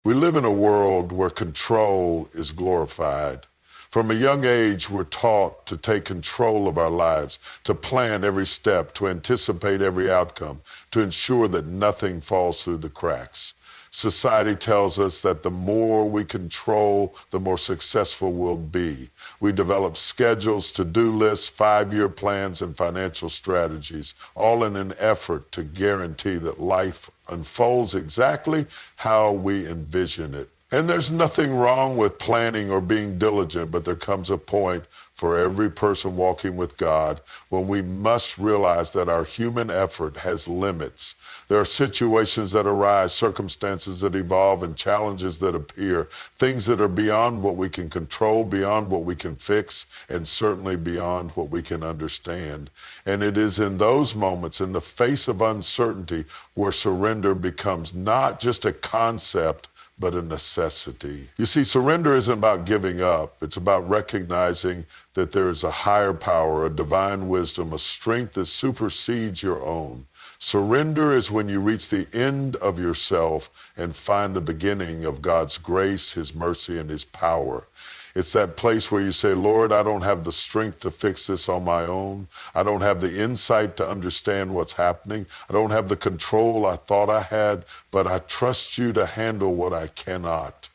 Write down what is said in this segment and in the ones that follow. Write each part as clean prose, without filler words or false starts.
We live in a world where control is glorified. From a young age, we're taught to take control of our lives, to plan every step, to anticipate every outcome, to ensure that nothing falls through the cracks. Society tells us that the more we control, the more successful we'll be. We develop schedules, to-do lists, 5-year plans, and financial strategies, all in an effort to guarantee that life unfolds exactly how we envision it. And there's nothing wrong with planning or being diligent, but there comes a point for every person walking with God when we must realize that our human effort has limits. There are situations that arise, circumstances that evolve, and challenges that appear, things that are beyond what we can control, beyond what we can fix, and certainly beyond what we can understand. And it is in those moments, in the face of uncertainty, where surrender becomes not just a concept, but a necessity. You see, surrender isn't about giving up. It's about recognizing that there is a higher power, a divine wisdom, a strength that supersedes your own. Surrender is when you reach the end of yourself and find the beginning of God's grace, His mercy, and His power. It's that place where you say, Lord, I don't have the strength to fix this on my own. I don't have the insight to understand what's happening. I don't have the control I thought I had, but I trust you to handle what I cannot.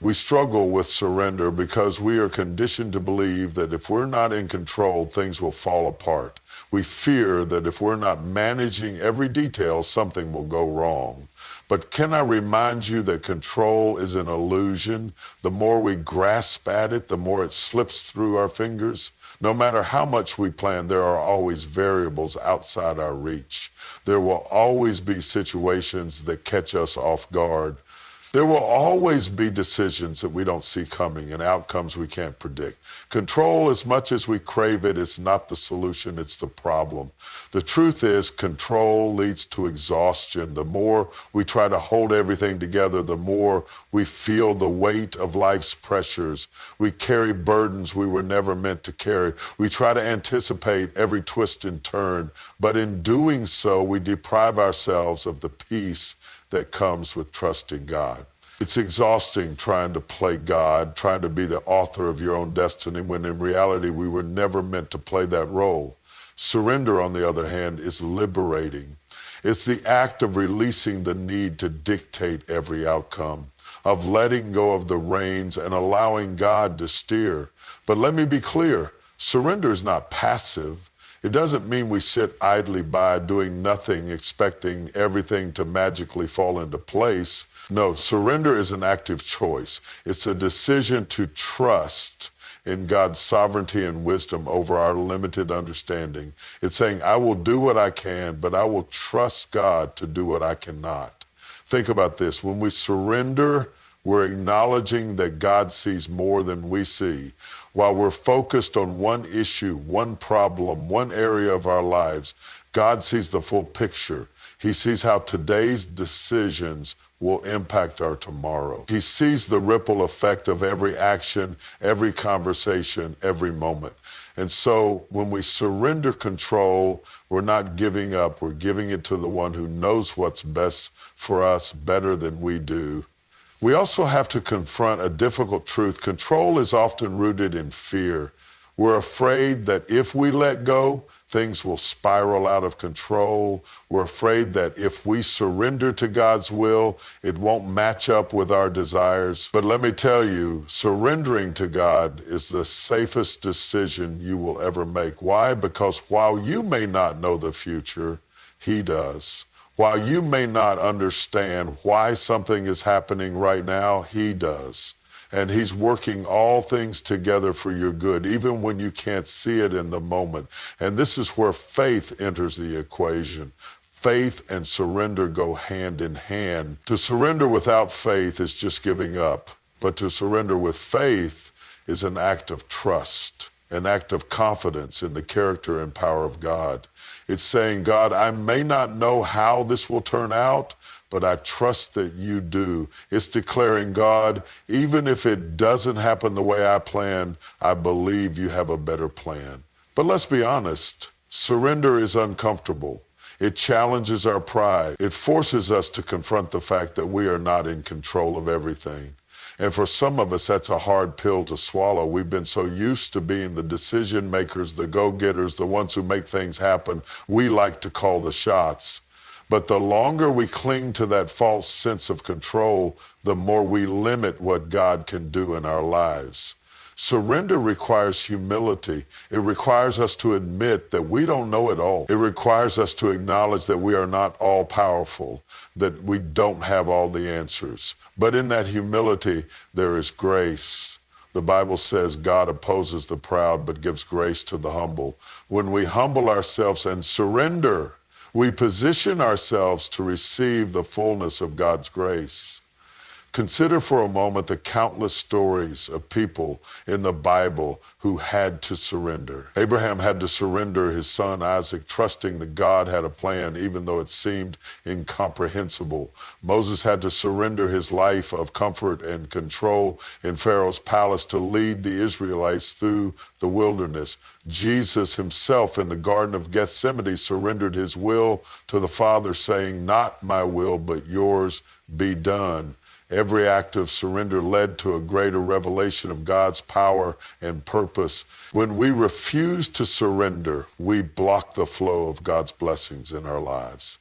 We struggle with surrender because we are conditioned to believe that if we're not in control, things will fall apart. We fear that if we're not managing every detail, something will go wrong. But can I remind you that control is an illusion? The more we grasp at it, the more it slips through our fingers. No matter how much we plan, there are always variables outside our reach. There will always be situations that catch us off guard. There will always be decisions that we don't see coming and outcomes we can't predict. Control, as much as we crave it, is not the solution, it's the problem. The truth is, control leads to exhaustion. The more we try to hold everything together, the more we feel the weight of life's pressures. We carry burdens we were never meant to carry. We try to anticipate every twist and turn, but in doing so, we deprive ourselves of the peace that comes with trusting God. It's exhausting trying to play God, trying to be the author of your own destiny, when in reality we were never meant to play that role. Surrender, on the other hand, is liberating. It's the act of releasing the need to dictate every outcome, of letting go of the reins and allowing God to steer. But let me be clear, surrender is not passive. It doesn't mean we sit idly by doing nothing, expecting everything to magically fall into place. No, surrender is an active choice. It's a decision to trust in God's sovereignty and wisdom over our limited understanding. It's saying, I will do what I can, but I will trust God to do what I cannot. Think about this. When we surrender, we're acknowledging that God sees more than we see. While we're focused on one issue, one problem, one area of our lives, God sees the full picture. He sees how today's decisions will impact our tomorrow. He sees the ripple effect of every action, every conversation, every moment. And so when we surrender control, we're not giving up. We're giving it to the one who knows what's best for us better than we do. We also have to confront a difficult truth. Control is often rooted in fear. We're afraid that if we let go, things will spiral out of control. We're afraid that if we surrender to God's will, it won't match up with our desires. But let me tell you, surrendering to God is the safest decision you will ever make. Why? Because while you may not know the future, He does. While you may not understand why something is happening right now, He does. And He's working all things together for your good, even when you can't see it in the moment. And this is where faith enters the equation. Faith and surrender go hand in hand. To surrender without faith is just giving up. But to surrender with faith is an act of trust, an act of confidence in the character and power of God. It's saying, God, I may not know how this will turn out, but I trust that you do. It's declaring, God, even if it doesn't happen the way I planned, I believe you have a better plan. But let's be honest, surrender is uncomfortable. It challenges our pride. It forces us to confront the fact that we are not in control of everything. And for some of us, that's a hard pill to swallow. We've been so used to being the decision makers, the go-getters, the ones who make things happen. We like to call the shots. But the longer we cling to that false sense of control, the more we limit what God can do in our lives. Surrender requires humility. It requires us to admit that we don't know it all. It requires us to acknowledge that we are not all powerful, that we don't have all the answers. But in that humility, there is grace. The Bible says God opposes the proud, but gives grace to the humble. When we humble ourselves and surrender, we position ourselves to receive the fullness of God's grace. Consider for a moment the countless stories of people in the Bible who had to surrender. Abraham had to surrender his son Isaac, trusting that God had a plan, even though it seemed incomprehensible. Moses had to surrender his life of comfort and control in Pharaoh's palace to lead the Israelites through the wilderness. Jesus himself in the Garden of Gethsemane surrendered his will to the Father, saying, "Not my will, but yours be done." Every act of surrender led to a greater revelation of God's power and purpose. When we refuse to surrender, we block the flow of God's blessings in our lives.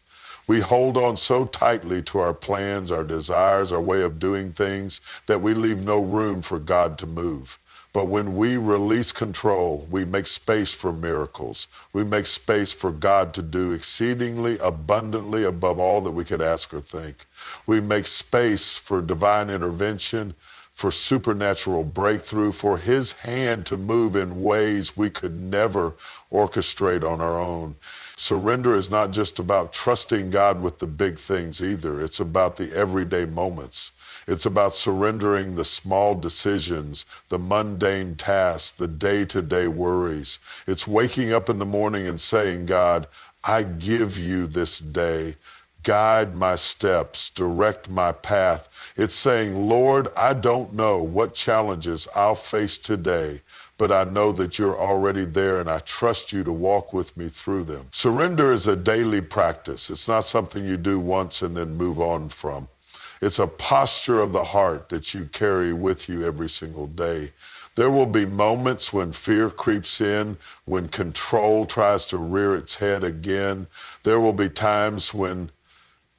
We hold on so tightly to our plans, our desires, our way of doing things, that we leave no room for God to move. But when we release control, we make space for miracles. We make space for God to do exceedingly abundantly above all that we could ask or think. We make space for divine intervention, for supernatural breakthrough, for his hand to move in ways we could never orchestrate on our own. Surrender is not just about trusting God with the big things either. It's about the everyday moments. It's about surrendering the small decisions, the mundane tasks, the day-to-day worries. It's waking up in the morning and saying, God, I give you this day. Guide my steps, direct my path. It's saying, Lord, I don't know what challenges I'll face today, but I know that you're already there and I trust you to walk with me through them. Surrender is a daily practice. It's not something you do once and then move on from. It's a posture of the heart that you carry with you every single day. There will be moments when fear creeps in, when control tries to rear its head again. There will be times when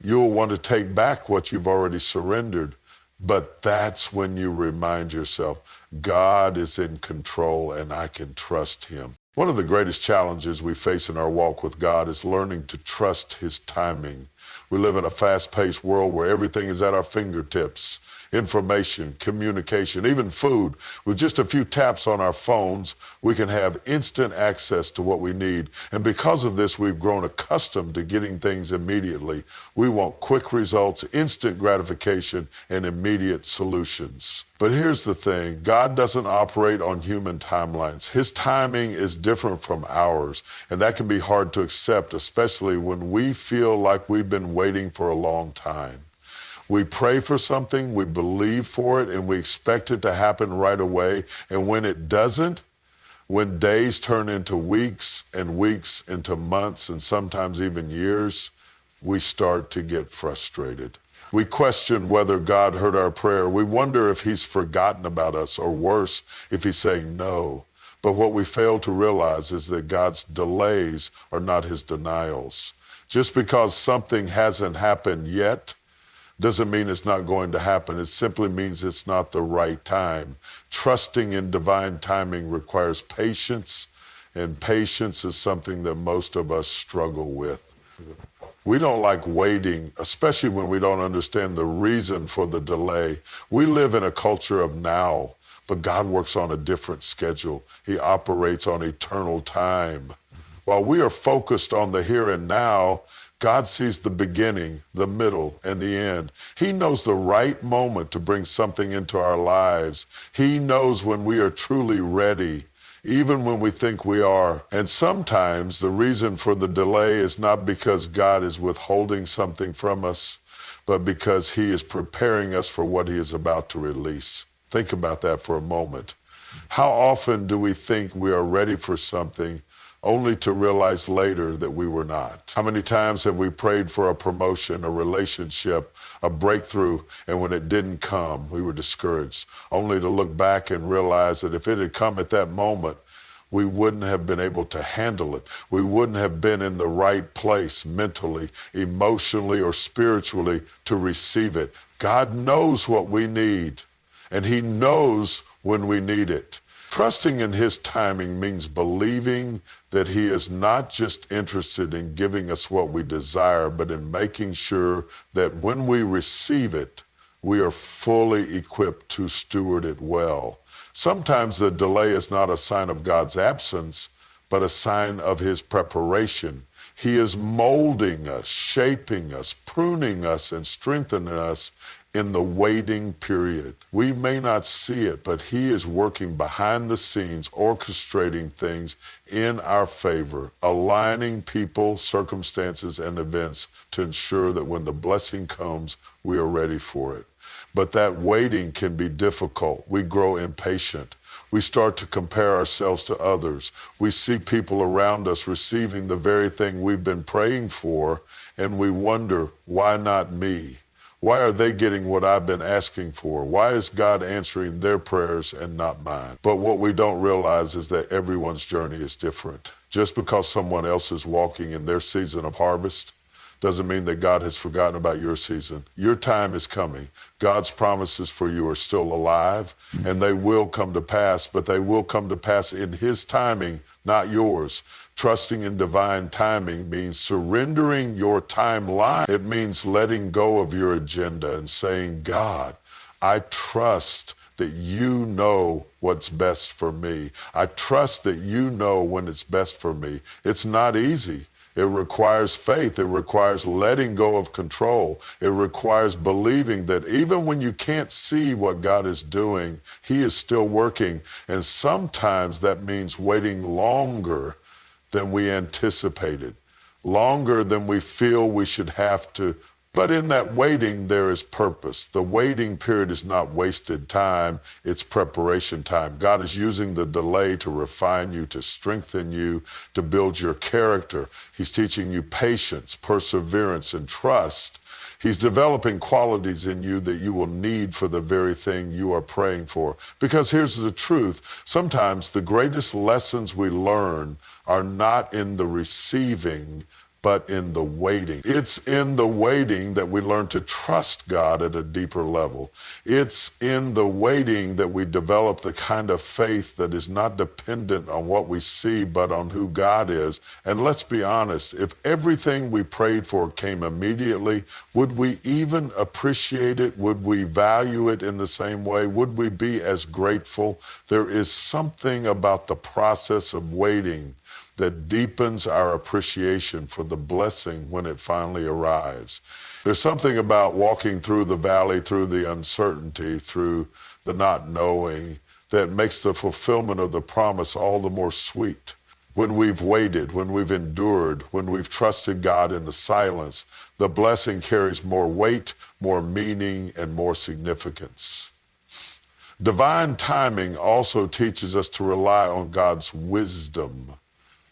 you'll want to take back what you've already surrendered. But that's when you remind yourself, God is in control and I can trust him. One of the greatest challenges we face in our walk with God is learning to trust his timing. We live in a fast-paced world where everything is at our fingertips. Information, communication, even food. With just a few taps on our phones, we can have instant access to what we need. And because of this, we've grown accustomed to getting things immediately. We want quick results, instant gratification, and immediate solutions. But here's the thing, God doesn't operate on human timelines. His timing is different from ours, and that can be hard to accept, especially when we feel like we've been waiting for a long time. We pray for something, we believe for it, and we expect it to happen right away. And when it doesn't, when days turn into weeks and weeks into months and sometimes even years, we start to get frustrated. We question whether God heard our prayer. We wonder if he's forgotten about us, or worse, if he's saying no. But what we fail to realize is that God's delays are not his denials. Just because something hasn't happened yet doesn't mean it's not going to happen. It simply means it's not the right time. Trusting in divine timing requires patience, and patience is something that most of us struggle with. We don't like waiting, especially when we don't understand the reason for the delay. We live in a culture of now, but God works on a different schedule. He operates on eternal time. While we are focused on the here and now, God sees the beginning, the middle, and the end. He knows the right moment to bring something into our lives. He knows when we are truly ready, even when we think we are. And sometimes the reason for the delay is not because God is withholding something from us, but because he is preparing us for what he is about to release. Think about that for a moment. How often do we think we are ready for something, only to realize later that we were not? How many times have we prayed for a promotion, a relationship, a breakthrough, and when it didn't come, we were discouraged, only to look back and realize that if it had come at that moment, we wouldn't have been able to handle it. We wouldn't have been in the right place mentally, emotionally, or spiritually to receive it. God knows what we need, and He knows when we need it. Trusting in His timing means believing that He is not just interested in giving us what we desire, but in making sure that when we receive it, we are fully equipped to steward it well. Sometimes the delay is not a sign of God's absence, but a sign of His preparation. He is molding us, shaping us, pruning us, and strengthening us in the waiting period. We may not see it, but He is working behind the scenes, orchestrating things in our favor, aligning people, circumstances, and events to ensure that when the blessing comes, we are ready for it. But that waiting can be difficult. We grow impatient. We start to compare ourselves to others. We see people around us receiving the very thing we've been praying for, and we wonder, why not me? Why are they getting what I've been asking for? Why is God answering their prayers and not mine? But what we don't realize is that everyone's journey is different. Just because someone else is walking in their season of harvest doesn't mean that God has forgotten about your season. Your time is coming. God's promises for you are still alive, and they will come to pass, but they will come to pass in His timing, not yours. Trusting in divine timing means surrendering your timeline. It means letting go of your agenda and saying, God, I trust that you know what's best for me. I trust that you know when it's best for me. It's not easy. It requires faith. It requires letting go of control. It requires believing that even when you can't see what God is doing, He is still working. And sometimes that means waiting longer than we anticipated, longer than we feel we should have to. But in that waiting, there is purpose. The waiting period is not wasted time, it's preparation time. God is using the delay to refine you, to strengthen you, to build your character. He's teaching you patience, perseverance, and trust. He's developing qualities in you that you will need for the very thing you are praying for. Because here's the truth. Sometimes the greatest lessons we learn are not in the receiving, but in the waiting. It's in the waiting that we learn to trust God at a deeper level. It's in the waiting that we develop the kind of faith that is not dependent on what we see, but on who God is. And let's be honest, if everything we prayed for came immediately, would we even appreciate it? Would we value it in the same way? Would we be as grateful? There is something about the process of waiting that deepens our appreciation for the blessing when it finally arrives. There's something about walking through the valley, through the uncertainty, through the not knowing, that makes the fulfillment of the promise all the more sweet. When we've waited, when we've endured, when we've trusted God in the silence, the blessing carries more weight, more meaning, and more significance. Divine timing also teaches us to rely on God's wisdom.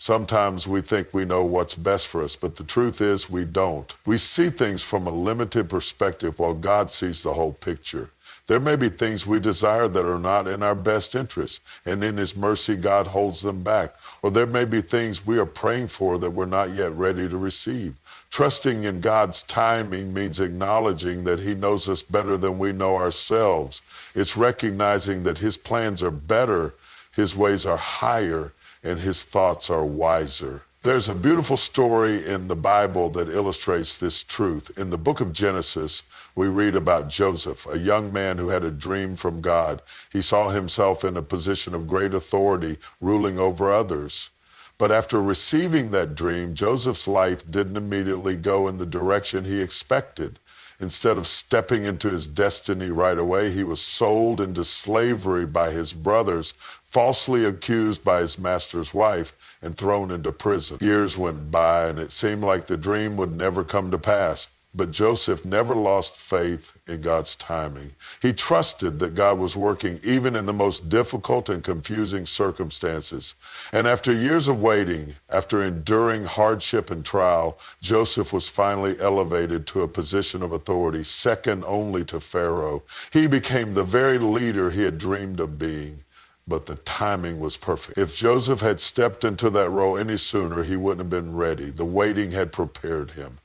Sometimes we think we know what's best for us, but the truth is we don't. We see things from a limited perspective while God sees the whole picture. There may be things we desire that are not in our best interest, and in His mercy, God holds them back. Or there may be things we are praying for that we're not yet ready to receive. Trusting in God's timing means acknowledging that He knows us better than we know ourselves. It's recognizing that His plans are better, His ways are higher, and His thoughts are wiser. There's a beautiful story in the Bible that illustrates this truth. In the book of Genesis, we read about Joseph, a young man who had a dream from God. He saw himself in a position of great authority, ruling over others. But after receiving that dream, Joseph's life didn't immediately go in the direction he expected. Instead of stepping into his destiny right away, he was sold into slavery by his brothers, falsely accused by his master's wife, and thrown into prison. Years went by, and it seemed like the dream would never come to pass. But Joseph never lost faith in God's timing. He trusted that God was working even in the most difficult and confusing circumstances. And after years of waiting, after enduring hardship and trial, Joseph was finally elevated to a position of authority, second only to Pharaoh. He became the very leader he had dreamed of being. But the timing was perfect. If Joseph had stepped into that role any sooner, he wouldn't have been ready. The waiting had prepared him.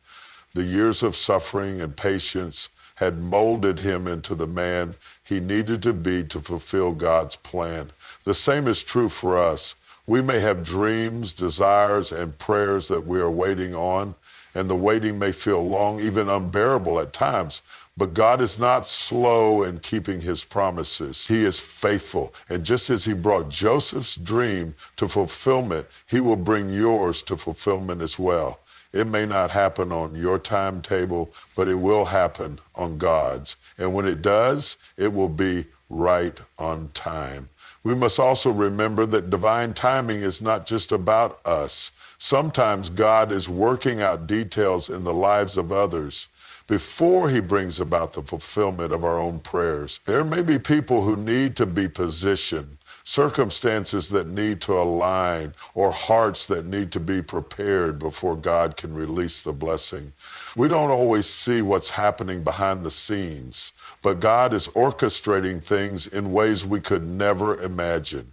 The years of suffering and patience had molded him into the man he needed to be to fulfill God's plan. The same is true for us. We may have dreams, desires, and prayers that we are waiting on, and the waiting may feel long, even unbearable at times. But God is not slow in keeping his promises. He is faithful. And just as he brought Joseph's dream to fulfillment, he will bring yours to fulfillment as well. It may not happen on your timetable, but it will happen on God's. And when it does, it will be right on time. We must also remember that divine timing is not just about us. Sometimes God is working out details in the lives of others before he brings about the fulfillment of our own prayers. There may be people who need to be positioned, circumstances that need to align, or hearts that need to be prepared before God can release the blessing. We don't always see what's happening behind the scenes, but God is orchestrating things in ways we could never imagine.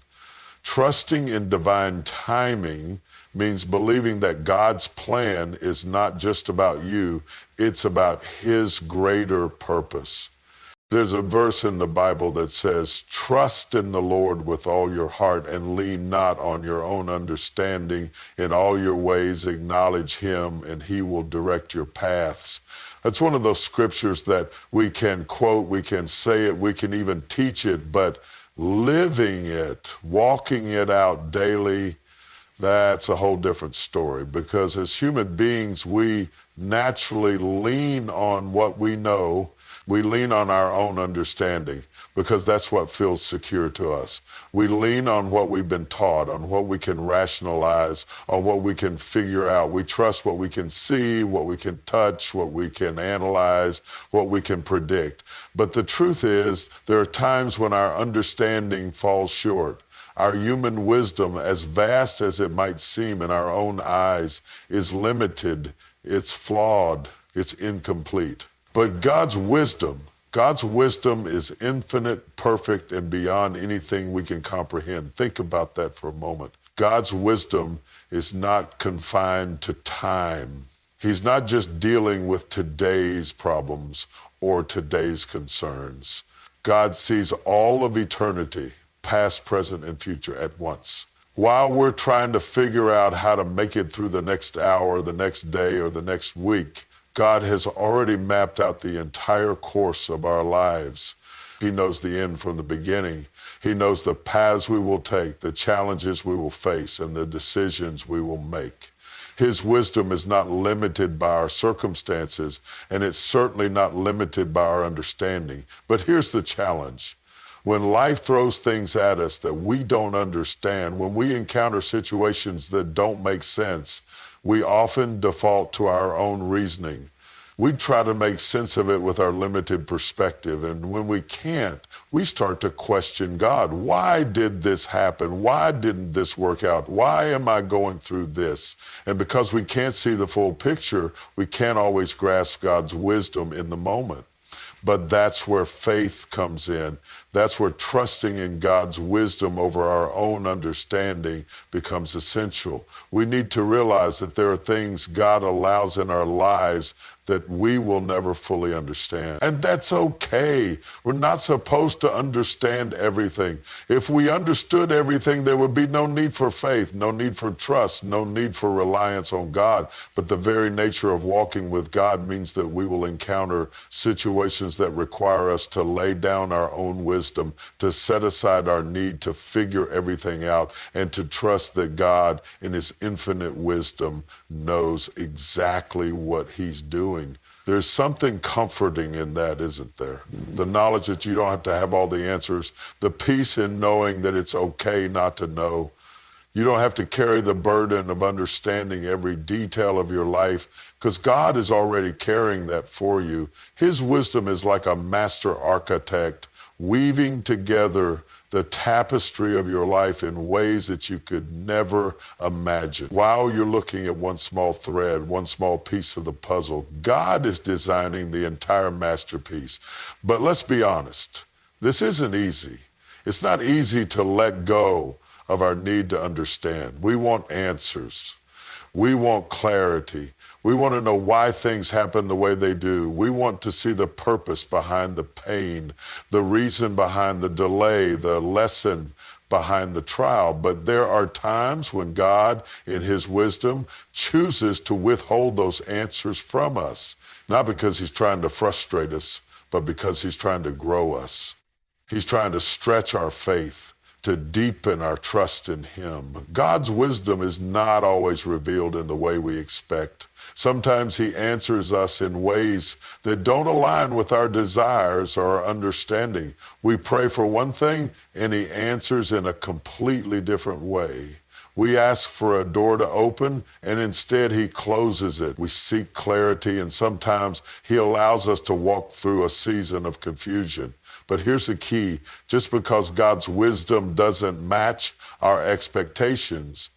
Trusting in divine timing means believing that God's plan is not just about you, it's about his greater purpose. There's a verse in the Bible that says, trust in the Lord with all your heart and lean not on your own understanding. In all your ways acknowledge him and he will direct your paths. That's one of those scriptures that we can quote, we can say it, we can even teach it, but living it, walking it out daily, that's a whole different story, because as human beings, we naturally lean on what we know. We lean on our own understanding because that's what feels secure to us. We lean on what we've been taught, on what we can rationalize, on what we can figure out. We trust what we can see, what we can touch, what we can analyze, what we can predict. But the truth is, there are times when our understanding falls short. Our human wisdom, as vast as it might seem in our own eyes, is limited, it's flawed, it's incomplete. But God's wisdom is infinite, perfect, and beyond anything we can comprehend. Think about that for a moment. God's wisdom is not confined to time. He's not just dealing with today's problems or today's concerns. God sees all of eternity, past, present, and future at once. While we're trying to figure out how to make it through the next hour, the next day, or the next week, God has already mapped out the entire course of our lives. He knows the end from the beginning. He knows the paths we will take, the challenges we will face, and the decisions we will make. His wisdom is not limited by our circumstances, and it's certainly not limited by our understanding. But here's the challenge. When life throws things at us that we don't understand, when we encounter situations that don't make sense, we often default to our own reasoning. We try to make sense of it with our limited perspective, and when we can't, we start to question God. Why did this happen? Why didn't this work out? Why am I going through this? And because we can't see the full picture, we can't always grasp God's wisdom in the moment. But that's where faith comes in. That's where trusting in God's wisdom over our own understanding becomes essential. We need to realize that there are things God allows in our lives that we will never fully understand. And that's okay. We're not supposed to understand everything. If we understood everything, there would be no need for faith, no need for trust, no need for reliance on God. But the very nature of walking with God means that we will encounter situations that require us to lay down our own wisdom, to set aside our need to figure everything out, and to trust that God, in his infinite wisdom, knows exactly what he's doing. There's something comforting in that, isn't there? The knowledge that you don't have to have all the answers, the peace in knowing that it's okay not to know. You don't have to carry the burden of understanding every detail of your life because God is already carrying that for you. His wisdom is like a master architect weaving together the tapestry of your life in ways that you could never imagine. While you're looking at one small thread, one small piece of the puzzle, God is designing the entire masterpiece. But let's be honest, this isn't easy. It's not easy to let go of our need to understand. We want answers. We want clarity. We want to know why things happen the way they do. We want to see the purpose behind the pain, the reason behind the delay, the lesson behind the trial. But there are times when God, in his wisdom, chooses to withhold those answers from us, not because he's trying to frustrate us, but because he's trying to grow us. He's trying to stretch our faith, to deepen our trust in him. God's wisdom is not always revealed in the way we expect. Sometimes he answers us in ways that don't align with our desires or our understanding. We pray for one thing, and he answers in a completely different way. We ask for a door to open, and instead he closes it. We seek clarity, and sometimes he allows us to walk through a season of confusion. But here's the key. Just because God's wisdom doesn't match our expectations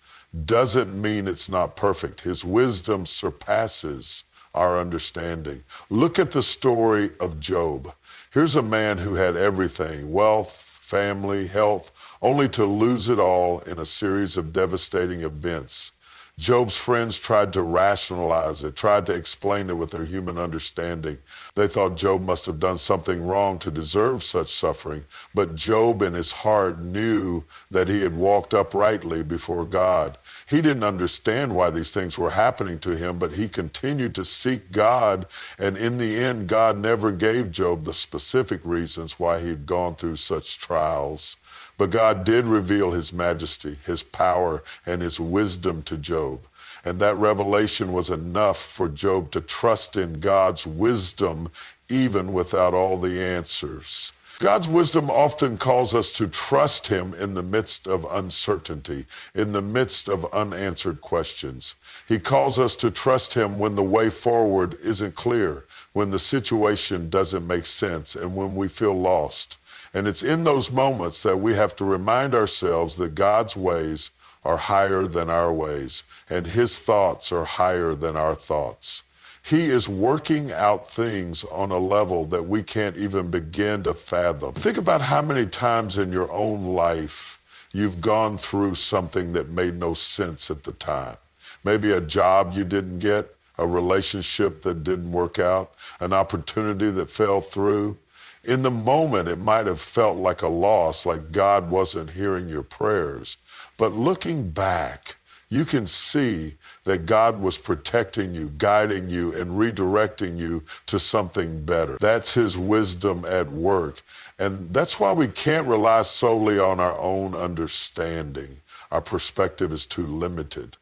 doesn't mean it's not perfect. His wisdom surpasses our understanding. Look at the story of Job. Here's a man who had everything, wealth, family, health, only to lose it all in a series of devastating events. Job's friends tried to rationalize it, tried to explain it with their human understanding. They thought Job must have done something wrong to deserve such suffering. But Job in his heart knew that he had walked uprightly before God. He didn't understand why these things were happening to him, but he continued to seek God. And in the end, God never gave Job the specific reasons why he had gone through such trials. But God did reveal his majesty, his power, and his wisdom to Job. And that revelation was enough for Job to trust in God's wisdom, even without all the answers. God's wisdom often calls us to trust him in the midst of uncertainty, in the midst of unanswered questions. He calls us to trust him when the way forward isn't clear, when the situation doesn't make sense, and when we feel lost. And it's in those moments that we have to remind ourselves that God's ways are higher than our ways, and his thoughts are higher than our thoughts. He is working out things on a level that we can't even begin to fathom. Think about how many times in your own life you've gone through something that made no sense at the time. Maybe a job you didn't get, a relationship that didn't work out, an opportunity that fell through. In the moment, it might have felt like a loss, like God wasn't hearing your prayers. But looking back, you can see that God was protecting you, guiding you, and redirecting you to something better. That's his wisdom at work. And that's why we can't rely solely on our own understanding. Our perspective is too limited.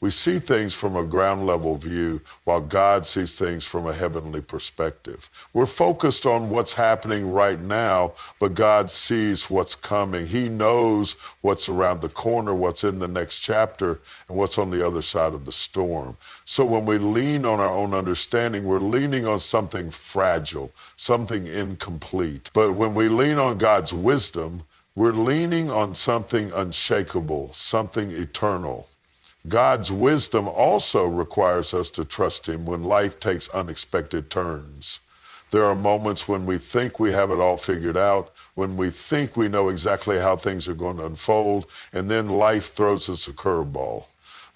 We see things from a ground level view while God sees things from a heavenly perspective. We're focused on what's happening right now, but God sees what's coming. He knows what's around the corner, what's in the next chapter, and what's on the other side of the storm. So when we lean on our own understanding, we're leaning on something fragile, something incomplete. But when we lean on God's wisdom, we're leaning on something unshakable, something eternal. God's wisdom also requires us to trust him when life takes unexpected turns. There are moments when we think we have it all figured out, when we think we know exactly how things are going to unfold, and then life throws us a curveball.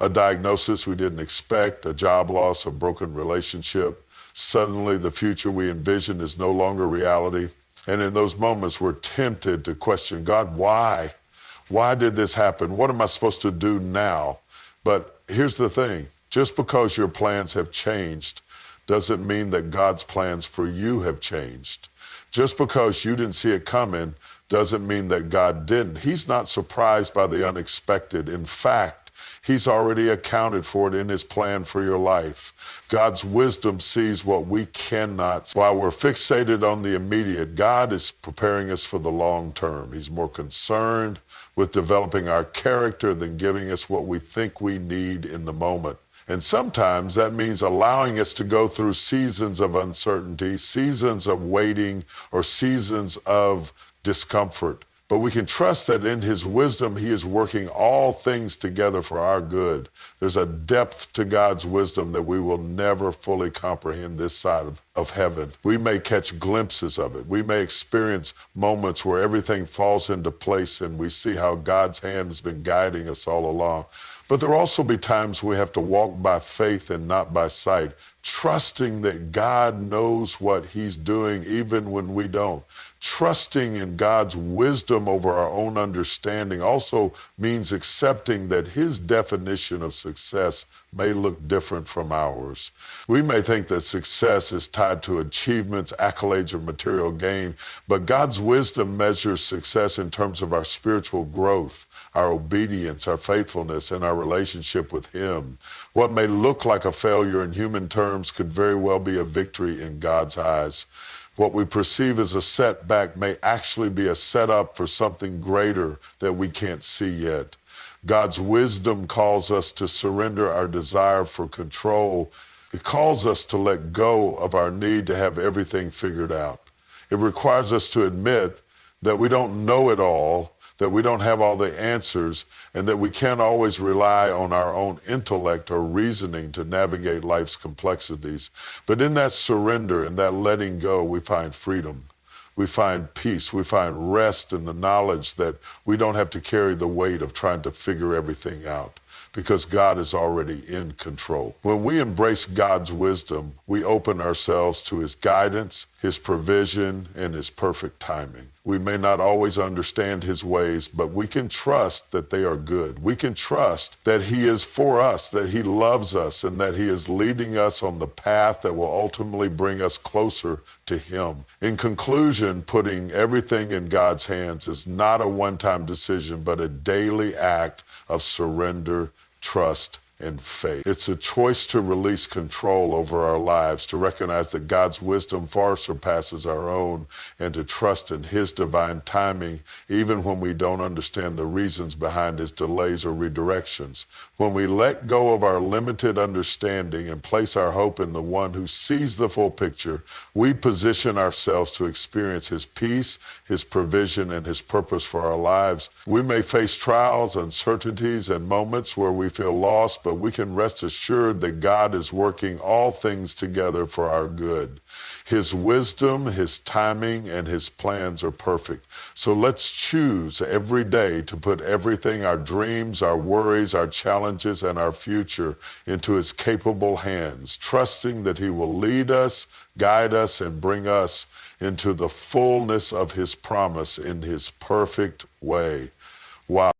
A diagnosis we didn't expect, a job loss, a broken relationship. Suddenly the future we envisioned is no longer reality. And in those moments we're tempted to question, God, why? Why did this happen? What am I supposed to do now? But here's the thing, just because your plans have changed doesn't mean that God's plans for you have changed. Just because you didn't see it coming doesn't mean that God didn't. He's not surprised by the unexpected. In fact, He's already accounted for it in his plan for your life. God's wisdom sees what we cannot see. While we're fixated on the immediate, God is preparing us for the long term. He's more concerned with developing our character than giving us what we think we need in the moment. And sometimes that means allowing us to go through seasons of uncertainty, seasons of waiting, or seasons of discomfort. But we can trust that in his wisdom, he is working all things together for our good. There's a depth to God's wisdom that we will never fully comprehend this side of heaven. We may catch glimpses of it. We may experience moments where everything falls into place and we see how God's hand has been guiding us all along. But there will also be times we have to walk by faith and not by sight, trusting that God knows what he's doing even when we don't. Trusting in God's wisdom over our own understanding also means accepting that his definition of success may look different from ours. We may think that success is tied to achievements, accolades, or material gain, but God's wisdom measures success in terms of our spiritual growth, our obedience, our faithfulness, and our relationship with him. What may look like a failure in human terms could very well be a victory in God's eyes. What we perceive as a setback may actually be a setup for something greater that we can't see yet. God's wisdom calls us to surrender our desire for control. It calls us to let go of our need to have everything figured out. It requires us to admit that we don't know it all, that we don't have all the answers, and that we can't always rely on our own intellect or reasoning to navigate life's complexities. But in that surrender and that letting go, we find freedom. We find peace. We find rest in the knowledge that we don't have to carry the weight of trying to figure everything out, because God is already in control. When we embrace God's wisdom, we open ourselves to his guidance, his provision, and his perfect timing. We may not always understand his ways, but we can trust that they are good. We can trust that he is for us, that he loves us, and that he is leading us on the path that will ultimately bring us closer to him. In conclusion, putting everything in God's hands is not a one-time decision, but a daily act of surrender, trust, and faith. It's a choice to release control over our lives, to recognize that God's wisdom far surpasses our own, and to trust in his divine timing, even when we don't understand the reasons behind his delays or redirections. When we let go of our limited understanding and place our hope in the one who sees the full picture, we position ourselves to experience his peace, his provision, and his purpose for our lives. We may face trials, uncertainties, and moments where we feel lost, but we can rest assured that God is working all things together for our good. His wisdom, his timing, and his plans are perfect. So let's choose every day to put everything, our dreams, our worries, our challenges, and our future into his capable hands, trusting that he will lead us, guide us, and bring us into the fullness of his promise in his perfect way. Wow.